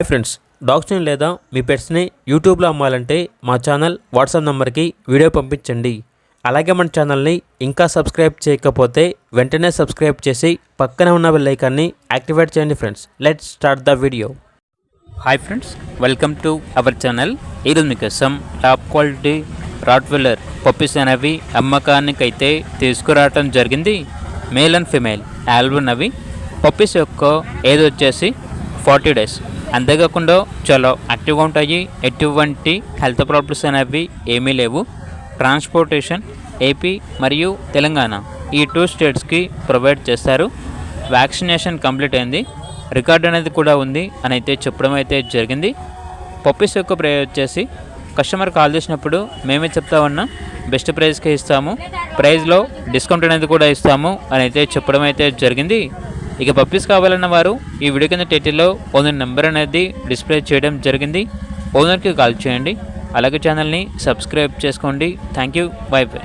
Hi friends, డాగ్స్ని లేదా మీ పెట్స్ని యూట్యూబ్లో అమ్మాలంటే మా ఛానల్ వాట్సాప్ నెంబర్కి వీడియో పంపించండి. అలాగే మన ఛానల్ని ఇంకా సబ్స్క్రైబ్ చేయకపోతే వెంటనే సబ్స్క్రైబ్ చేసి పక్కనే ఉన్న బెల్ ఐకాన్ని యాక్టివేట్ చేయండి. Friends, let's start the video. Hi friends, welcome to our channel. ఈరోజు మీకోసం టాప్ క్వాలిటీ రాట్వెల్లర్ పప్పీస్ అనేవి అమ్మకానికి అయితే తీసుకురావటం జరిగింది. మేల్ అండ్ ఫిమేల్ ఆల్బన్ అవి పప్పీస్ యొక్క ఏజ్ వచ్చేసి 40 days. అంతేకాకుండా చాలా యాక్టివ్గా ఉంటాయి. ఎటువంటి హెల్త్ ప్రాబ్లమ్స్ అనేవి ఏమీ లేవు. ట్రాన్స్పోర్టేషన్ ఏపీ మరియు తెలంగాణ ఈ 2 స్టేట్స్కి ప్రొవైడ్ చేస్తారు. వ్యాక్సినేషన్ కంప్లీట్ అయింది. రికార్డ్ అనేది కూడా ఉంది అని అయితే చెప్పడం అయితే జరిగింది. పప్పీస్ యొక్క ప్రైస్ వచ్చేసి కస్టమర్ కాల్ చేసినప్పుడు మేమే చెప్తా ఉన్నాం, బెస్ట్ ప్రైస్కే ఇస్తాము, ప్రైస్లో డిస్కౌంట్ అనేది కూడా ఇస్తాము అని అయితే చెప్పడం అయితే జరిగింది. ఇక పప్పీస్ కావాలన్న వారు ఈ వీడియో కింద టైటిల్లో ఓనర్ నెంబర్ అనేది డిస్ప్లే చేయడం జరిగింది. ఓనర్కి కాల్ చేయండి. అలాగే ఛానల్ని సబ్స్క్రైబ్ చేసుకోండి. Thank you. By by.